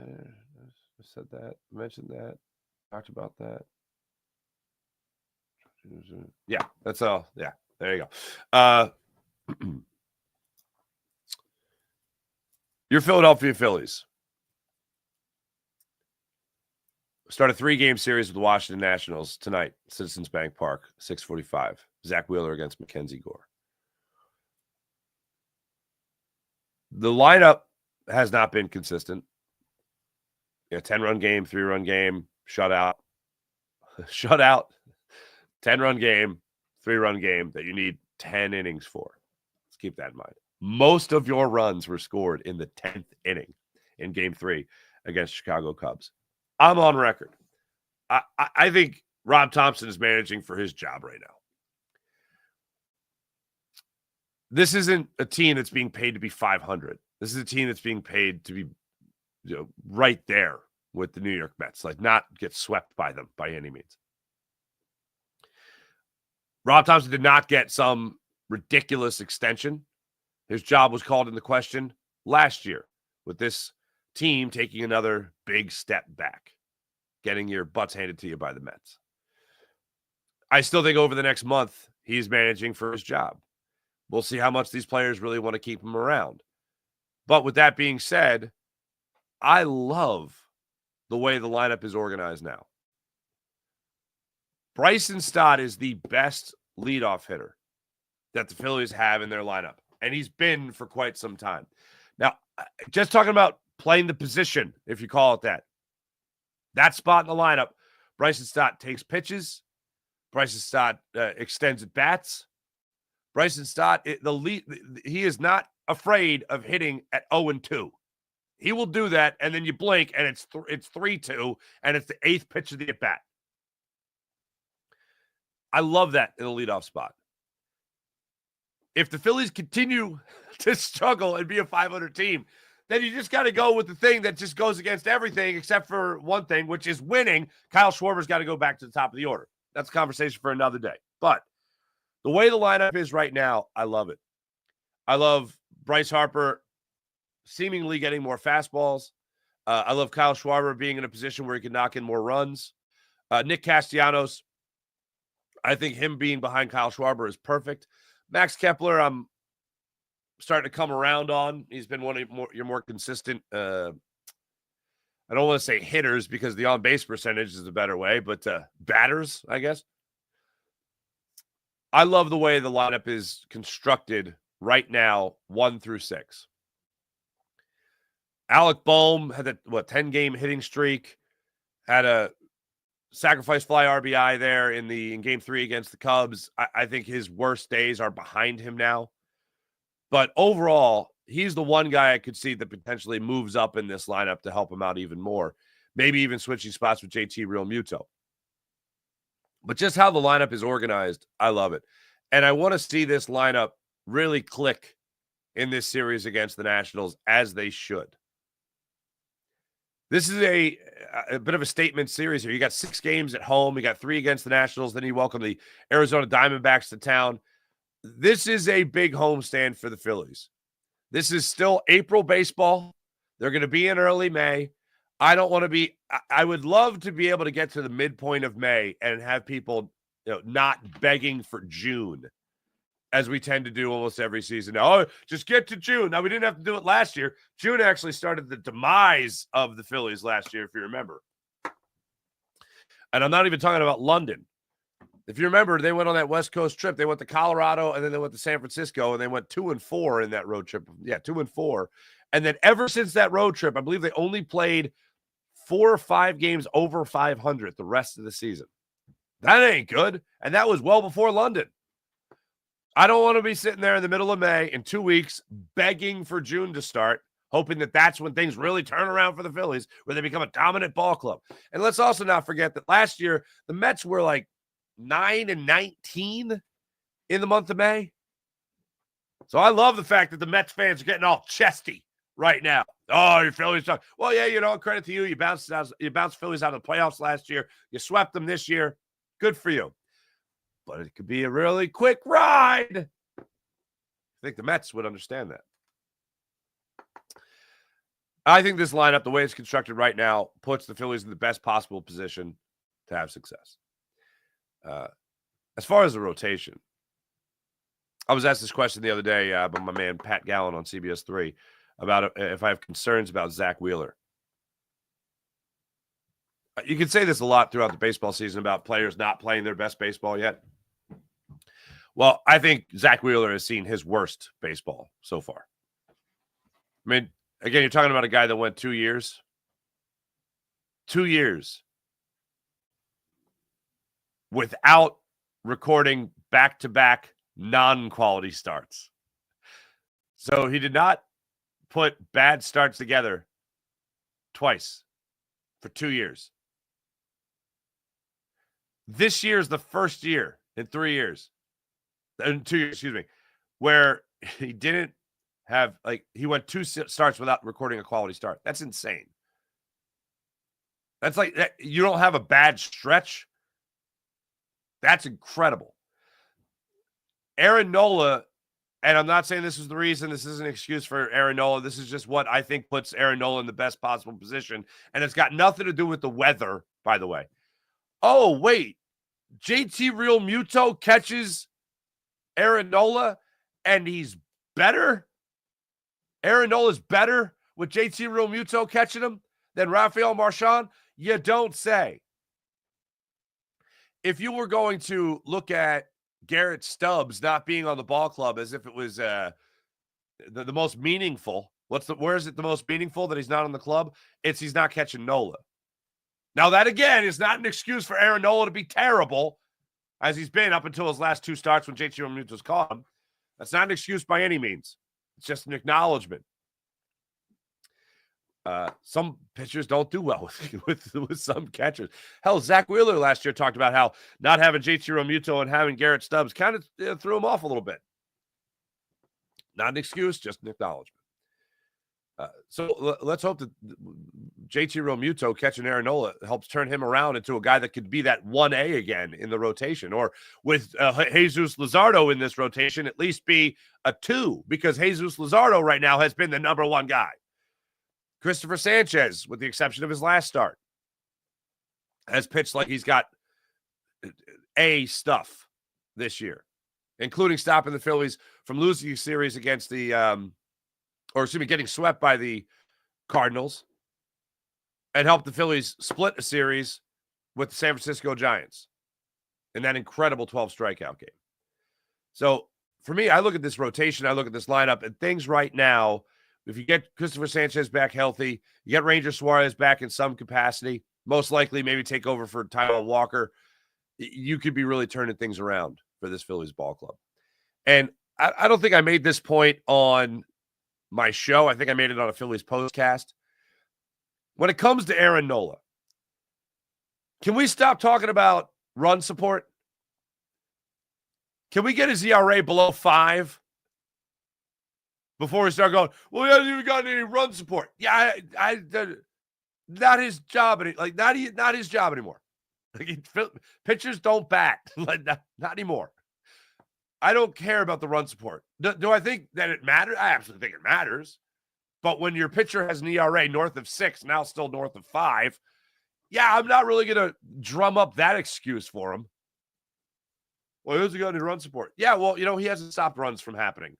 I said that? Mentioned that? Talked about that? Yeah, that's all. Yeah, there you go. Your Philadelphia Phillies start a 3-game series with the Washington Nationals tonight, Citizens Bank Park, 6:45. Zach Wheeler against Mackenzie Gore. The lineup has not been consistent. 10-run game, 3-run game, shutout. Shutout. 10-run game, 3-run game that you need 10 innings for. Let's keep that in mind. Most of your runs were scored in the 10th inning in Game 3 against Chicago Cubs. I'm on record. I think Rob Thompson is managing for his job right now. This isn't a team that's being paid to be 500. This is a team that's being paid to be right there with the New York Mets, like not get swept by them by any means. Rob Thompson did not get some ridiculous extension. His job was called into question last year with this team taking another big step back, getting your butts handed to you by the Mets. I still think over the next month, he's managing for his job. We'll see how much these players really want to keep him around. But with that being said, I love the way the lineup is organized now. Bryson Stott is the best leadoff hitter that the Phillies have in their lineup, and he's been for quite some time. Now, just talking about playing the position, if you call it that spot in the lineup, Bryson Stott takes pitches. Bryson Stott extends at bats. Bryson Stott, he is not afraid of hitting at 0-2. He will do that, and then you blink, and it's 3-2, and it's the 8th pitch of the at-bat. I love that in a leadoff spot. If the Phillies continue to struggle and be a 500 team, then you just got to go with the thing that just goes against everything except for one thing, which is winning. Kyle Schwarber's got to go back to the top of the order. That's a conversation for another day. But the way the lineup is right now, I love it. I love Bryce Harper seemingly getting more fastballs. I love Kyle Schwarber being in a position where he can knock in more runs. Nick Castellanos, I think him being behind Kyle Schwarber is perfect. Max Kepler, I'm starting to come around on. He's been one of your more consistent, I don't want to say hitters because the on-base percentage is a better way, but batters, I guess. I love the way the lineup is constructed right now, 1 through 6. Alec Boehm had a 10-game hitting streak, had a sacrifice fly RBI there in Game 3 against the Cubs. I think his worst days are behind him now. But overall, he's the one guy I could see that potentially moves up in this lineup to help him out even more. Maybe even switching spots with JT Realmuto. But just how the lineup is organized, I love it. And I want to see this lineup really click in this series against the Nationals as they should. This is a bit of a statement series here. You got 6 games at home. You got 3 against the Nationals. Then you welcome the Arizona Diamondbacks to town. This is a big homestand for the Phillies. This is still April baseball. They're going to be in early May. I would love to be able to get to the midpoint of May and have people, not begging for June, as we tend to do almost every season. Oh, just get to June. Now, we didn't have to do it last year. June actually started the demise of the Phillies last year, if you remember. And I'm not even talking about London. If you remember, they went on that West Coast trip. They went to Colorado, and then they went to San Francisco, and they went 2-4 in that road trip. Yeah, 2-4. And then ever since that road trip, I believe they only played 4 or 5 games over 500 the rest of the season. That ain't good. And that was well before London. I don't want to be sitting there in the middle of May in 2 weeks begging for June to start, hoping that that's when things really turn around for the Phillies, where they become a dominant ball club. And let's also not forget that last year, the Mets were like 9-19 in the month of May. So I love the fact that the Mets fans are getting all chesty right now. Oh, your Phillies talk. Well, yeah, credit to you. You bounced Phillies out of the playoffs last year. You swept them this year. Good for you. But it could be a really quick ride. I think the Mets would understand that. I think this lineup, the way it's constructed right now, puts the Phillies in the best possible position to have success. As far as the rotation, I was asked this question the other day by my man Pat Gallen on CBS 3 about if I have concerns about Zach Wheeler. You can say this a lot throughout the baseball season about players not playing their best baseball yet. Well, I think Zach Wheeler has seen his worst baseball so far. I mean, again, you're talking about a guy that went 2 years. 2 years without recording back-to-back non-quality starts. So he did not put bad starts together twice for 2 years. This year is the first year in 3 years. In 2 years, where he didn't have, he went 2 starts without recording a quality start. That's insane. That's like, you don't have a bad stretch. That's incredible. Aaron Nola, and I'm not saying this is the reason, this isn't an excuse for Aaron Nola. This is just what I think puts Aaron Nola in the best possible position. And it's got nothing to do with the weather, by the way. Oh, wait. JT Real Muto catches Aaron Nola, and he's better? Aaron Nola's better with JT Real Muto catching him than Rafael Marchand? You don't say. If you were going to look at Garrett Stubbs not being on the ball club as if it was the most meaningful, where is it the most meaningful that he's not on the club? It's he's not catching Nola. Now, that, again, is not an excuse for Aaron Nola to be terrible, as he's been up until his last 2 starts when JT Realmuto's caught him. That's not an excuse by any means. It's just an acknowledgement. Some pitchers don't do well with some catchers. Hell, Zach Wheeler last year talked about how not having JT Realmuto and having Garrett Stubbs kind of threw him off a little bit. Not an excuse, just an acknowledgement. So let's hope that JT Realmuto catching Aaron Nola helps turn him around into a guy that could be that 1A again in the rotation, or with Jesus Luzardo in this rotation, at least be a 2, because Jesus Luzardo right now has been the number 1 guy. Christopher Sanchez, with the exception of his last start, has pitched like he's got A stuff this year, including stopping the Phillies from losing a series against the getting swept by the Cardinals, and helped the Phillies split a series with the San Francisco Giants in that incredible 12 strikeout game. So for me, I look at this rotation, I look at this lineup, and things right now, if you get Christopher Sanchez back healthy, you get Ranger Suarez back in some capacity, most likely maybe take over for Taijuan Walker, you could be really turning things around for this Phillies ball club. And I don't think I made this point on my show. I think I made it on a Phillies postcast. When it comes to Aaron Nola, can we stop talking about run support? Can we get his ERA below 5 before we start going, well, he hasn't even got any run support? Yeah, Not his job. Not his job anymore. Pitchers don't bat. Not anymore. I don't care about the run support. Do I think that it matters? I absolutely think it matters. But when your pitcher has an ERA north of 6, now still north of 5, yeah, I'm not really going to drum up that excuse for him. Well, he hasn't got any run support. Yeah, well, he hasn't stopped runs from happening.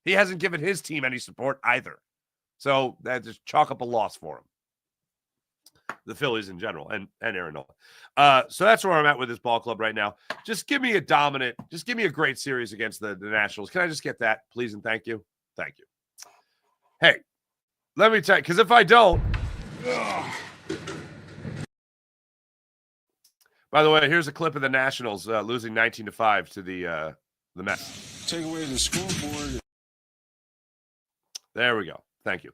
He hasn't given his team any support either. So that just chalk up a loss for him. The Phillies in general and Aaron Nola. So that's where I'm at with this ball club right now. Just give me a great series against the Nationals. Can I just get that, please and thank you? Thank you. Hey, let me tell you, because if I don't, by the way, here's a clip of the Nationals losing 19-5 to the Mets. Take away the scoreboard. There we go. Thank you.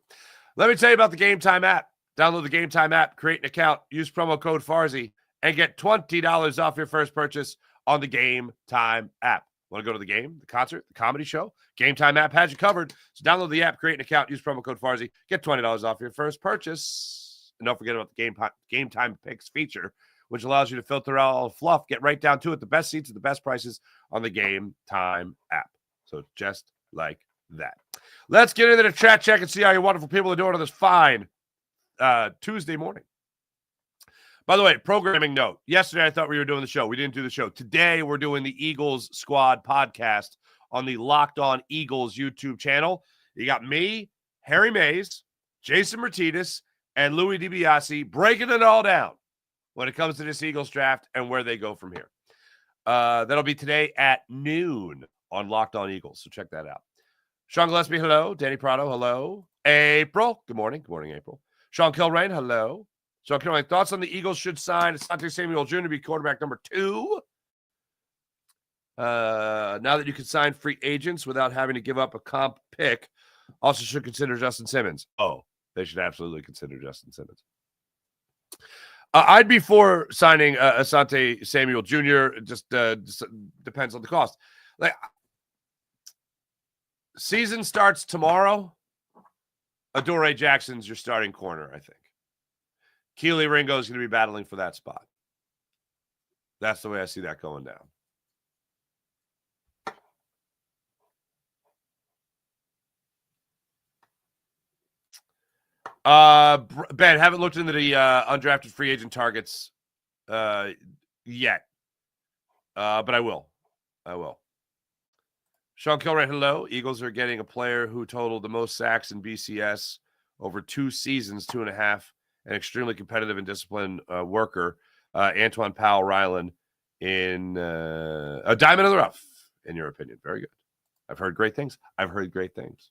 Let me tell you about the Game Time app. Download the Game Time app, create an account, use promo code Farzy, and get $20 off your first purchase on the Game Time app. Want to go to the game, the concert, the comedy show? Game Time app has you covered. So download the app, create an account, use promo code Farzy, get $20 off your first purchase. And don't forget about the Game Time Picks feature, which allows you to filter out all the fluff, get right down to it, the best seats at the best prices on the Game Time app. So just like that. Let's get into the chat check and see how you wonderful people are doing on this fine Tuesday morning. By the way, programming note. Yesterday, I thought we were doing the show. We didn't do the show. Today, we're doing the Eagles Squad podcast on the Locked On Eagles YouTube channel. You got me, Harry Mays, Jason Martinez, and Louis DiBiase breaking it all down when it comes to this Eagles draft and where they go from here. That'll be today at noon on Locked On Eagles, so check that out. Sean Gillespie, hello. Danny Prado, hello. April, good morning. Good morning, April. Sean Kilrain, hello. Sean Kilrain, thoughts on the Eagles should sign Asante Samuel Jr. to be quarterback number 2? Now that you can sign free agents without having to give up a comp pick, also should consider Justin Simmons. Oh, they should absolutely consider Justin Simmons. I'd be for signing Asante Samuel Jr. It just depends on the cost. Season starts tomorrow. Adoree Jackson's your starting corner, I think. Keely Ringo is going to be battling for that spot. That's the way I see that going down. Ben, haven't looked into the undrafted free agent targets yet. But I will. Sean Kilrain, hello. Eagles are getting a player who totaled the most sacks in BCS over 2 seasons, 2.5, an extremely competitive and disciplined worker, Antoine Powell-Ryland, in a diamond in the rough, in your opinion. Very good. I've heard great things. I've heard great things.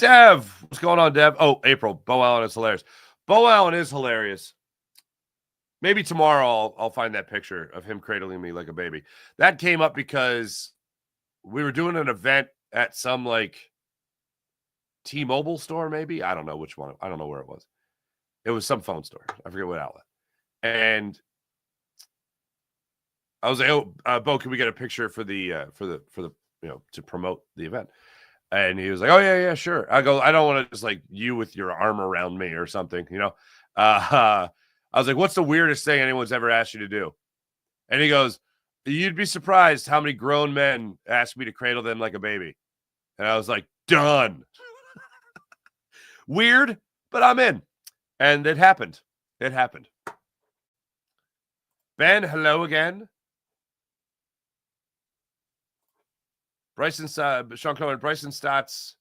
Dev, what's going on, Dev? Oh, April. Bo Allen is hilarious. Bo Allen is hilarious. Maybe tomorrow I'll find that picture of him cradling me like a baby. That came up because we were doing an event at some T-Mobile store, maybe. I don't know which one. I don't know where it was. It was some phone store. I forget what outlet. And I was like, "Oh, Bo, can we get a picture for the to promote the event?" And he was like, "Oh yeah, sure." I go, "I don't want to just you with your arm around me or something, I was like, "What's the weirdest thing anyone's ever asked you to do?" And he goes, "You'd be surprised how many grown men ask me to cradle them like a baby." And I was like, "Done." Weird, but I'm in. And it happened. Ben, hello again. Sean Cohen, Bryson stats,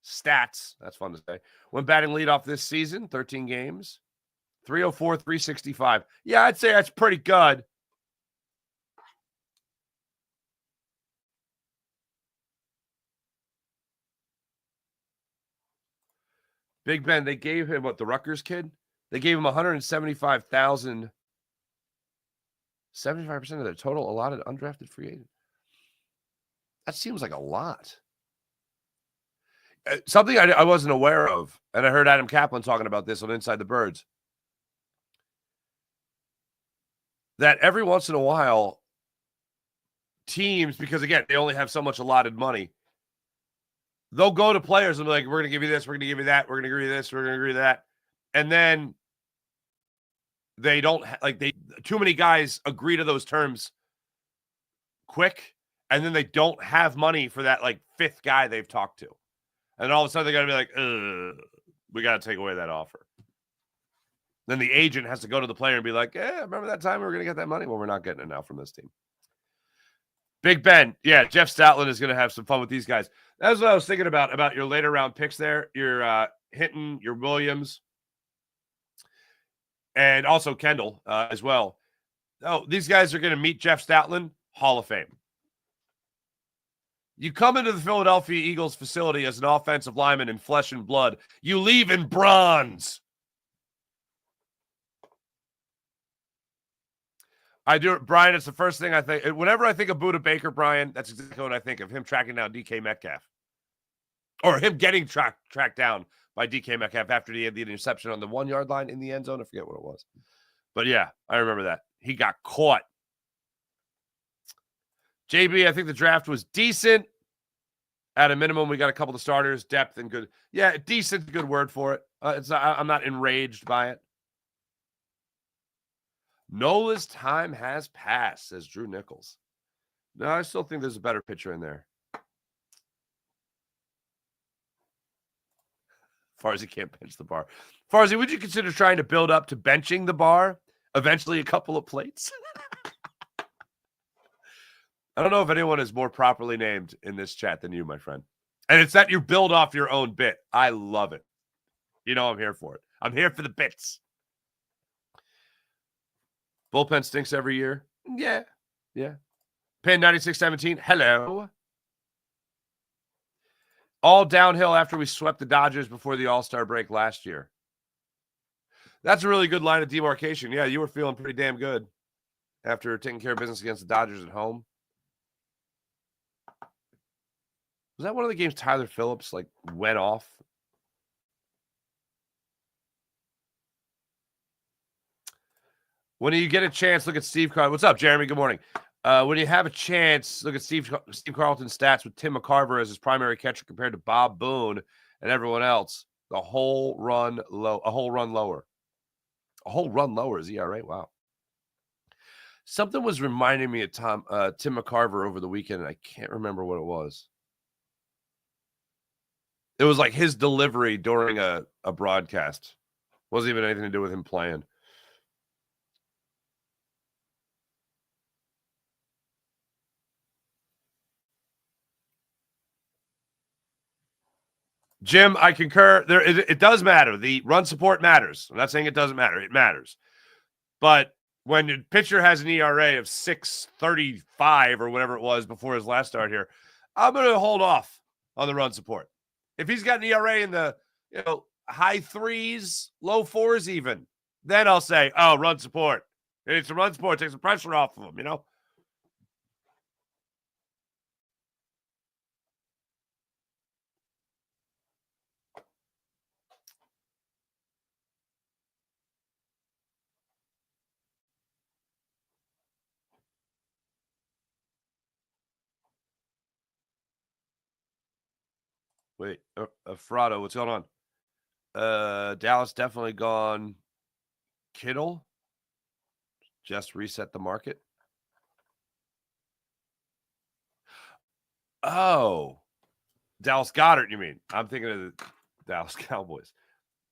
that's fun to say. When batting leadoff this season, 13 games, 304, 365. Yeah, I'd say that's pretty good. Big Ben, they gave him the Rutgers kid? They gave him $175,000. 75% of their total allotted undrafted free agent. That seems like a lot. Something I wasn't aware of, and I heard Adam Kaplan talking about this on Inside the Birds. that every once in a while, teams, because again, they only have so much allotted money, they'll go to players and be like, we're going to give you this, we're going to give you that, we're going to agree this, we're going to agree that. And then they don't too many guys agree to those terms quick, and then they don't have money for that like fifth guy they've talked to. And all of a sudden they got to be like, we got to take away that offer. Then the agent has to go to the player and be like, yeah, remember that time we were going to get that money? Well, we're not getting it now from this team. Big Ben. Yeah, Jeff Stoutland is going to have some fun with these guys. That's what I was thinking about your later round picks there. Your Hinton, your Williams, and also Kendall as well. Oh, these guys are going to meet Jeff Stoutland, Hall of Fame. You come into the Philadelphia Eagles facility as an offensive lineman in flesh and blood. You leave in bronze. I do, Brian. It's the first thing I think. Whenever I think of Budda Baker, Brian, that's exactly what I think of. Him tracking down DK Metcalf, or him getting tracked down by DK Metcalf after he had the interception on the 1 yard line in the end zone. I forget what it was, but yeah, I remember that he got caught. JB, I think the draft was decent. At a minimum, we got a couple of starters, depth, and good. Yeah, decent, good word for it. I'm not enraged by it. Nola's time has passed, says Drew Nichols. No, I still think there's a better pitcher in there. Farzy can't bench the bar. Farzy, would you consider trying to build up to benching the bar? Eventually a couple of plates? I don't know if anyone is more properly named in this chat than you, my friend. And it's that you build off your own bit. I love it. You know I'm here for it. I'm here for the bits. Bullpen stinks every year. Yeah. Pin 9617. Hello. All downhill after we swept the Dodgers before the All-Star break last year. That's a really good line of demarcation. Yeah, you were feeling pretty damn good after taking care of business against the Dodgers at home. Was that one of the games Tyler Phillips went off? When you get a chance, look at Steve Carlton. What's up, Jeremy? Good morning. When you have a chance, look at Steve Carlton's stats with Tim McCarver as his primary catcher compared to Bob Boone and everyone else. A whole run lower is ERA. Wow. Something was reminding me of Tim McCarver over the weekend, and I can't remember what it was. It was like his delivery during a broadcast. Wasn't even anything to do with him playing. Jim, I concur. It does matter. The run support matters. I'm not saying it doesn't matter. It matters. But when your pitcher has an ERA of 6.35 or whatever it was before his last start here, I'm going to hold off on the run support. If he's got an ERA in the high threes, low fours even, then I'll say, oh, run support. It's a run support. Take some pressure off of him, Wait, Frado, what's going on? Dallas definitely gone Kittle. Just reset the market. Oh, Dallas Goedert, you mean? I'm thinking of the Dallas Cowboys.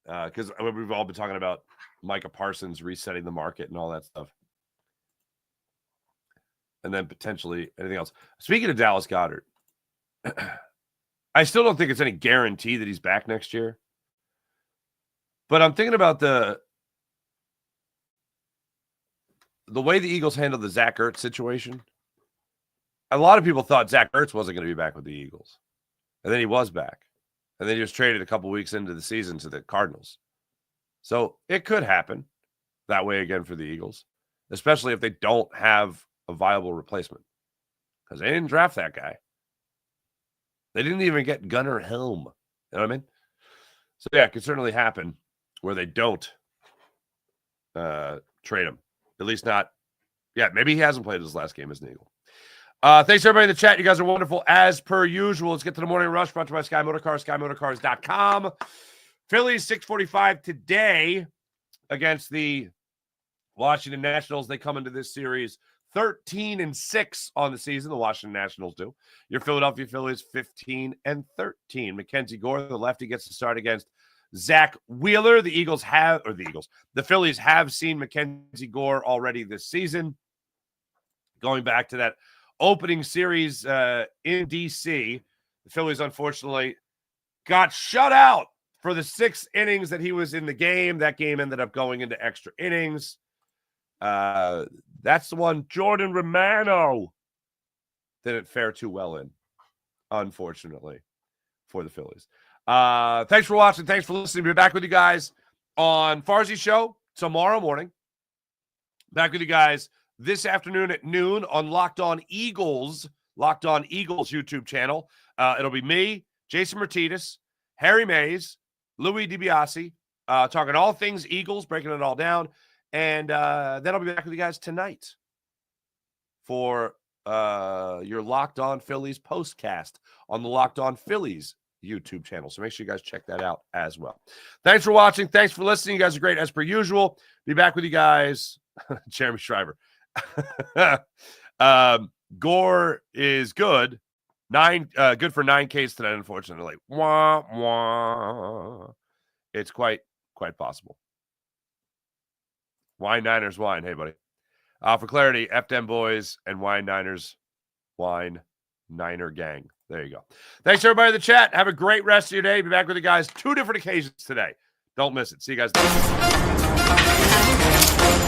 Because we've all been talking about Micah Parsons resetting the market and all that stuff. And then potentially anything else. Speaking of Dallas Goedert, I still don't think it's any guarantee that he's back next year. But I'm thinking about the way the Eagles handled the Zach Ertz situation. A lot of people thought Zach Ertz wasn't going to be back with the Eagles. And then he was back. And then he was traded a couple weeks into the season to the Cardinals. So it could happen that way again for the Eagles, especially if they don't have a viable replacement. Because they didn't draft that guy. They didn't even get Gunnar Helm. You know what I mean? So, yeah, it could certainly happen where they don't trade him. At least not Yeah, maybe he hasn't played his last game as an Eagle. Thanks, everybody in the chat. You guys are wonderful, as per usual. Let's get to the morning rush, brought to you by Sky Motorcars, SkyMotorcars.com. Phillies 6:45 today against the Washington Nationals. They come into this series 13-6 on the season. The Washington Nationals do. Your Philadelphia Phillies 15-13. Mackenzie Gore, the lefty, gets to start against Zach Wheeler. The Phillies have seen Mackenzie Gore already this season. Going back to that opening series in D.C., the Phillies unfortunately got shut out for the 6 innings that he was in the game. That game ended up going into extra innings. That's the one Jordan Romano didn't fare too well in, unfortunately, for the Phillies. Thanks for watching. Thanks for listening. We'll be back with you guys on Farzi Show tomorrow morning. Back with you guys this afternoon at noon on Locked On Eagles YouTube channel. It'll be me, Jason Martinez, Harry Mays, Louis DiBiase, talking all things Eagles, breaking it all down. And then I'll be back with you guys tonight for your Locked On Phillies postcast on the Locked On Phillies YouTube channel. So make sure you guys check that out as well. Thanks for watching. Thanks for listening. You guys are great as per usual. Be back with you guys. Jeremy Shriver. Gore is good. Good for 9 Ks tonight, unfortunately. Wah, wah. It's quite possible. Wine Niners wine. Hey, buddy. For clarity, F them boys and Wine Niners wine Niner gang. There you go. Thanks, everybody in the chat. Have a great rest of your day. Be back with you guys 2 different occasions today. Don't miss it. See you guys next time.